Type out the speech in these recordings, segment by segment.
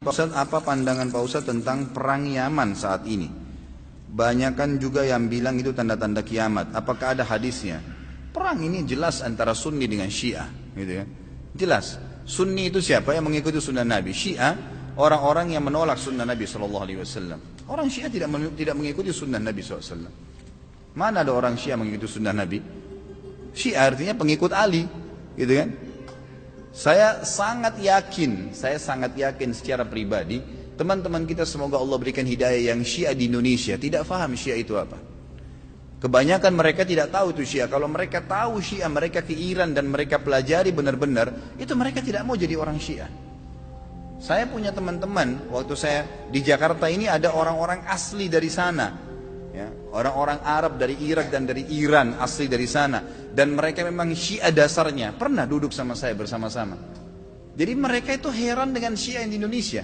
Pak Ustadz, apa pandangan Pak Ustadz tentang perang Yaman saat ini? Banyakan juga yang bilang itu tanda-tanda kiamat. Apakah ada hadisnya? Perang ini jelas antara Sunni dengan Syiah, gitu ya. Jelas. Sunni itu siapa? Yang mengikuti sunnah Nabi. Syiah orang-orang yang menolak sunnah Nabi SAW. Orang Syiah tidak mengikuti sunnah Nabi SAW. Mana ada orang Syiah mengikuti sunnah Nabi? Syiah artinya pengikut Ali, gitu kan? Saya sangat yakin secara pribadi, teman-teman kita semoga Allah berikan hidayah yang Syiah di Indonesia tidak faham Syiah itu apa. Kebanyakan mereka tidak tahu itu Syiah. Kalau mereka tahu Syiah, mereka ke Iran dan mereka pelajari benar-benar, itu mereka tidak mau jadi orang Syiah. Saya punya teman-teman, waktu saya di Jakarta ini ada orang-orang asli dari sana. Ya, orang-orang Arab dari Irak dan dari Iran asli dari sana, dan mereka memang Syiah dasarnya, pernah duduk sama saya bersama-sama. Jadi mereka itu heran dengan Syiah di Indonesia.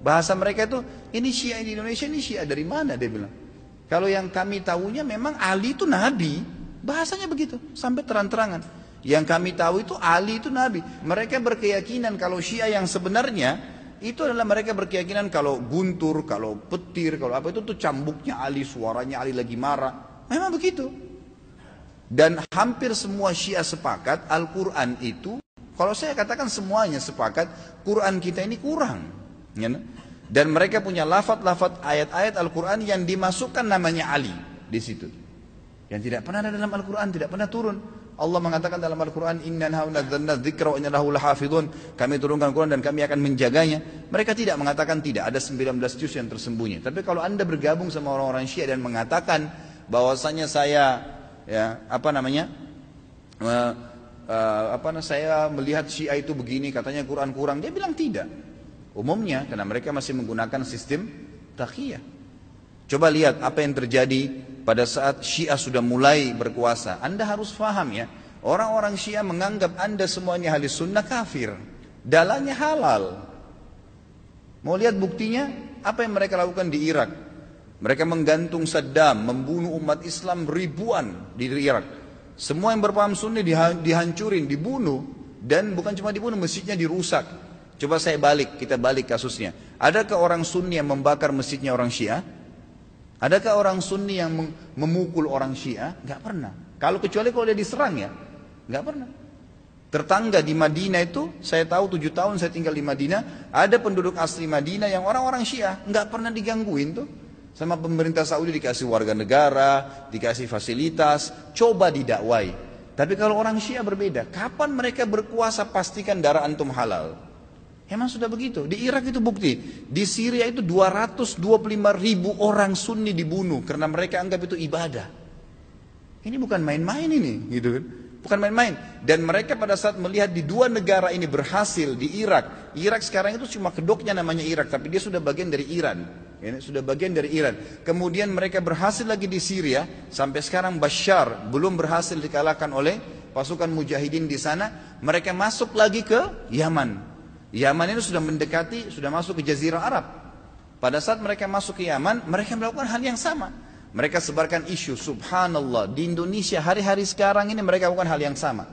Bahasa mereka itu, ini Syiah di Indonesia, ini Syiah dari mana, dia bilang. Kalau yang kami tahunya memang Ali itu Nabi, bahasanya begitu, sampai terang-terangan. Yang kami tahu itu Ali itu Nabi. Mereka berkeyakinan kalau Syiah yang sebenarnya itu adalah mereka berkeyakinan kalau guntur, kalau petir, kalau apa itu tuh cambuknya Ali, suaranya Ali lagi marah. Memang begitu. Dan hampir semua Syiah sepakat Al-Quran itu, kalau saya katakan semuanya sepakat, Quran kita ini kurang. Ya, dan mereka punya lafaz-lafaz ayat-ayat Al-Quran yang dimasukkan namanya Ali di situ. Yang tidak pernah ada dalam Al-Quran, tidak pernah turun. Allah mengatakan dalam Al-Quran, Inna nazzalna dzikra wa inna lahu lahafidhun. Kami turunkan Al-Quran dan kami akan menjaganya. Mereka tidak mengatakan tidak, ada 19 juz yang tersembunyi. Tapi kalau anda bergabung sama orang-orang Syiah dan mengatakan bahwasanya saya saya melihat Syiah itu begini, katanya Quran kurang, dia bilang tidak. Umumnya karena mereka masih menggunakan sistem taqiyah. Coba lihat apa yang terjadi pada saat Syiah sudah mulai berkuasa. Anda harus faham ya, orang-orang Syiah menganggap anda semuanya ahli sunnah kafir, dalahnya halal. Mau lihat buktinya? Apa yang mereka lakukan di Irak? Mereka menggantung Saddam, membunuh umat Islam ribuan di Irak. Semua yang berpaham Sunni dihancurin, dibunuh, dan bukan cuma dibunuh, masjidnya dirusak. Coba kita balik kasusnya. Adakah orang Sunni yang membakar masjidnya orang Syiah? Adakah orang Sunni yang memukul orang Syiah? Gak pernah. Kecuali kalau dia diserang ya, gak pernah. Tetangga di Madinah itu, saya tahu 7 tahun saya tinggal di Madinah, ada penduduk asli Madinah yang orang-orang Syiah, gak pernah digangguin tuh. Sama pemerintah Saudi dikasih warga negara, dikasih fasilitas, coba didakwai. Tapi kalau orang Syiah berbeda, kapan mereka berkuasa pastikan darah antum halal. Emang sudah begitu. Di Irak itu bukti. Di Syria itu 225.000 orang Sunni dibunuh karena mereka anggap itu ibadah. Ini bukan main-main ini, gitu kan? Bukan main-main. Dan mereka pada saat melihat di dua negara ini berhasil di Irak. Irak sekarang itu cuma kedoknya namanya Irak, tapi dia sudah bagian dari Iran. Ini sudah bagian dari Iran. Kemudian mereka berhasil lagi di Syria. Sampai sekarang Bashar belum berhasil dikalahkan oleh pasukan mujahidin di sana. Mereka masuk lagi ke Yaman. Yaman itu sudah mendekati, sudah masuk ke Jazirah Arab. Pada saat mereka masuk ke Yaman, mereka melakukan hal yang sama. Mereka sebarkan isu, subhanallah, di Indonesia hari-hari sekarang ini mereka lakukan hal yang sama.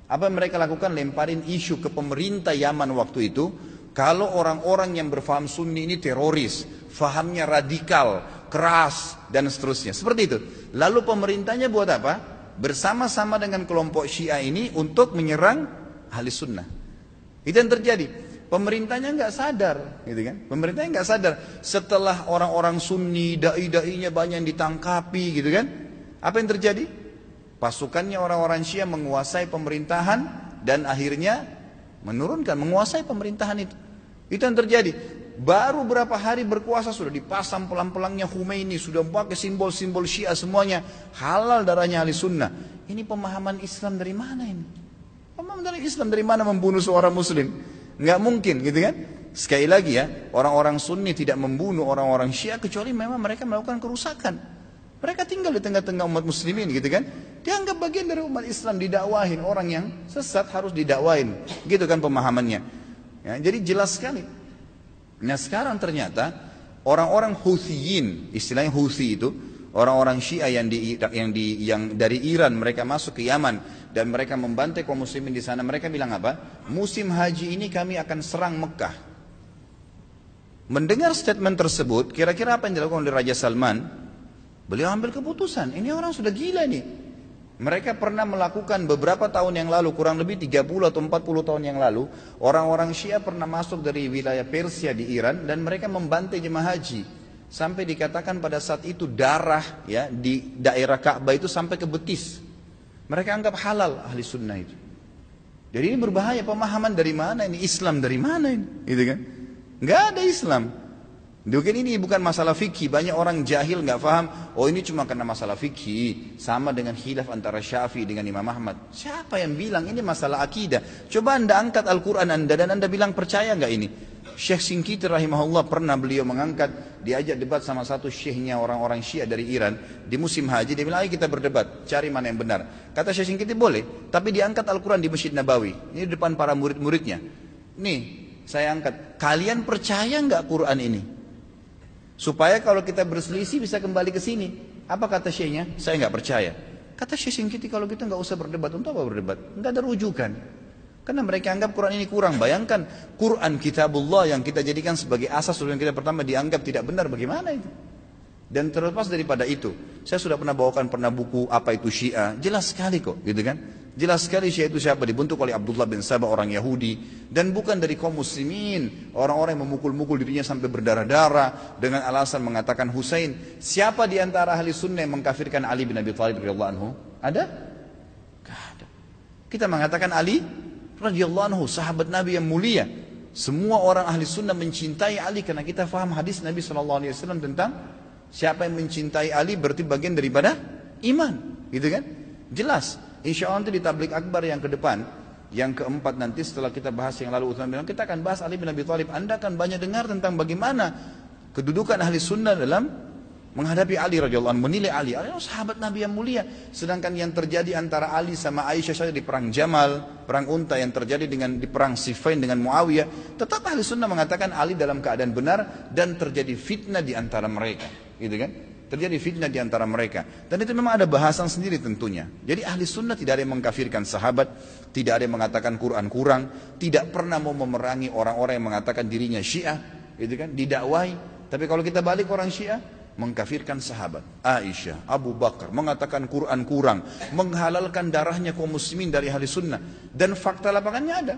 Apa yang mereka lakukan? Lemparin isu ke pemerintah Yaman waktu itu, kalau orang-orang yang berfaham Sunni ini teroris, fahamnya radikal, keras, dan seterusnya. Seperti itu. Lalu pemerintahnya buat apa? Bersama-sama dengan kelompok Syiah ini untuk menyerang ahli sunnah. Itu yang terjadi. Pemerintahnya nggak sadar, gitu kan? Pemerintahnya nggak sadar. Setelah orang-orang Sunni, dai-dainya banyak yang ditangkapi, gitu kan? Apa yang terjadi? Pasukannya orang-orang Syiah menguasai pemerintahan dan akhirnya menguasai pemerintahan itu. Itu yang terjadi. Baru berapa hari berkuasa sudah dipasang pelang-pelangnya Khomeini, sudah pakai simbol-simbol Syiah semuanya, halal darahnya ahli sunnah. Ini pemahaman Islam dari mana ini? Pemahaman dari Islam dari mana membunuh seorang muslim? Nggak mungkin, gitu kan? Sekali lagi ya, orang-orang Sunni tidak membunuh orang-orang Syiah kecuali memang mereka melakukan kerusakan. Mereka tinggal di tengah-tengah umat muslimin, gitu kan? Dianggap bagian dari umat Islam, didakwahin. Orang yang sesat harus didakwahin, gitu kan pemahamannya. Ya, jadi jelas sekali. Nah sekarang ternyata orang-orang Huthiyin, istilahnya Huthi itu, orang-orang Syiah yang dari Iran mereka masuk ke Yaman dan mereka membantai kaum muslimin di sana. Mereka bilang apa? Musim haji ini kami akan serang Mekah. Mendengar statement tersebut, kira-kira apa yang dilakukan oleh Raja Salman? Beliau ambil keputusan, ini orang sudah gila nih. Mereka pernah melakukan beberapa tahun yang lalu, kurang lebih 30 atau 40 tahun yang lalu, orang-orang Syiah pernah masuk dari wilayah Persia di Iran dan mereka membantai jemaah haji. Sampai dikatakan pada saat itu darah ya di daerah Ka'bah itu sampai ke betis. Mereka anggap halal ahli sunnah itu. Jadi ini berbahaya, pemahaman dari mana ini? Islam dari mana ini? Gitu kan? Nggak ada Islam. Mungkin ini bukan masalah fikih. Banyak orang jahil nggak paham. Oh ini cuma karena masalah fikih. Sama dengan khilaf antara Syafi'i dengan Imam Ahmad. Siapa yang bilang ini masalah akidah? Coba anda angkat Al-Quran anda dan anda bilang percaya nggak ini? Syekh Shinqiti rahimahullah pernah beliau mengangkat, diajak debat sama satu syekhnya orang-orang Syiah dari Iran di musim haji. Dia bilang, ayo kita berdebat, cari mana yang benar. Kata Syekh Shinqiti boleh, tapi diangkat Al-Quran di Masjid Nabawi. Ini di depan para murid-muridnya. Nih, saya angkat. Kalian percaya nggak Quran ini? Supaya kalau kita berselisih bisa kembali ke sini. Apa kata syekhnya? Saya nggak percaya. Kata Syekh Shinqiti, kalau kita nggak usah berdebat. Untuk apa berdebat? Nggak ada rujukan. Karena mereka anggap Quran ini kurang. Bayangkan Quran kitabullah yang kita jadikan sebagai asas yang kita pertama dianggap tidak benar. Bagaimana itu? Dan terlepas daripada itu, saya sudah pernah bawakan buku apa itu Syiah. Jelas sekali kok, gitu kan? Jelas sekali Syiah itu siapa? Dibentuk oleh Abdullah bin Sabah, orang Yahudi, dan bukan dari kaum muslimin. Orang-orang yang memukul-mukul dirinya sampai berdarah-darah dengan alasan mengatakan Husain. Siapa di antara ahli sunnah yang mengkafirkan Ali bin Abi Thalib radhiyallahu anhu? Ada? Gak ada. Kita mengatakan Ali radhiyallahu anhu, sahabat Nabi yang mulia. Semua orang ahli sunnah mencintai Ali karena kita faham hadis Nabi SAW tentang siapa yang mencintai Ali berarti bagian daripada iman, gitu kan? Jelas. Insya Allah nanti di tablik akbar yang ke depan, yang keempat nanti setelah kita bahas yang lalu Utsman bilang kita akan bahas Ali bin Abi Thalib. Anda akan banyak dengar tentang bagaimana kedudukan ahli sunnah dalam menghadapi Ali radhiyallahu anhu, menilai Ali. Ali sahabat Nabi yang mulia. Sedangkan yang terjadi antara Ali sama Aisyah saja di perang Jamal, perang Unta yang terjadi di perang Siffin dengan Muawiyah, tetap ahli sunnah mengatakan Ali dalam keadaan benar dan terjadi fitnah di antara mereka, gitu kan? Terjadi fitnah di antara mereka. Dan itu memang ada bahasan sendiri tentunya. Jadi ahli sunnah tidak ada yang mengkafirkan sahabat, tidak ada yang mengatakan Quran kurang, tidak pernah mau memerangi orang-orang yang mengatakan dirinya Syiah, gitu kan? Didakwai. Tapi kalau kita balik orang Syiah, mengkafirkan sahabat Aisyah, Abu Bakar, mengatakan Quran kurang, menghalalkan darahnya kaum muslimin dari ahli sunnah. Dan fakta lapangannya ada.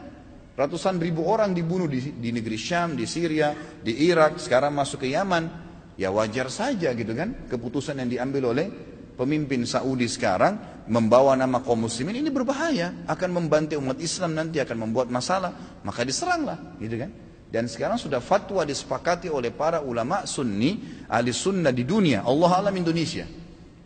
Ratusan ribu orang dibunuh di negeri Syam, di Syria, di Irak, sekarang masuk ke Yaman. Ya wajar saja gitu kan, keputusan yang diambil oleh pemimpin Saudi sekarang membawa nama kaum muslimin ini berbahaya, akan membantai umat Islam, nanti akan membuat masalah, maka diseranglah, gitu kan. Dan sekarang sudah fatwa disepakati oleh para ulama sunni, ahli sunnah di dunia, Allah alam Indonesia.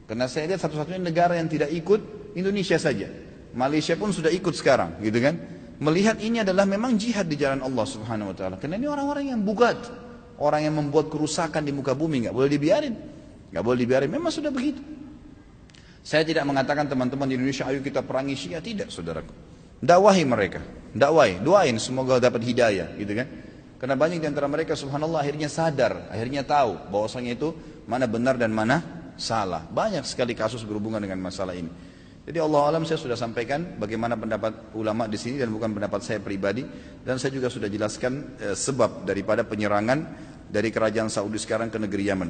Karena saya lihat satu-satunya negara yang tidak ikut Indonesia saja. Malaysia pun sudah ikut sekarang, gitu kan. Melihat ini adalah memang jihad di jalan Allah Subhanahu wa taala. Karena ini orang-orang yang bugat. Orang yang membuat kerusakan di muka bumi nggak boleh dibiarin, nggak boleh dibiarin. Memang sudah begitu. Saya tidak mengatakan teman-teman di Indonesia ayo kita perangi Syiah, tidak saudaraku. Dakwahi mereka, dakwai, doain semoga dapat hidayah, gitu kan? Karena banyak di antara mereka subhanallah akhirnya sadar, akhirnya tahu bahwasanya itu mana benar dan mana salah. Banyak sekali kasus berhubungan dengan masalah ini. Jadi Allah alam saya sudah sampaikan bagaimana pendapat ulama di sini dan bukan pendapat saya pribadi, dan saya juga sudah jelaskan sebab daripada penyerangan dari kerajaan Saudi sekarang ke negeri Yaman.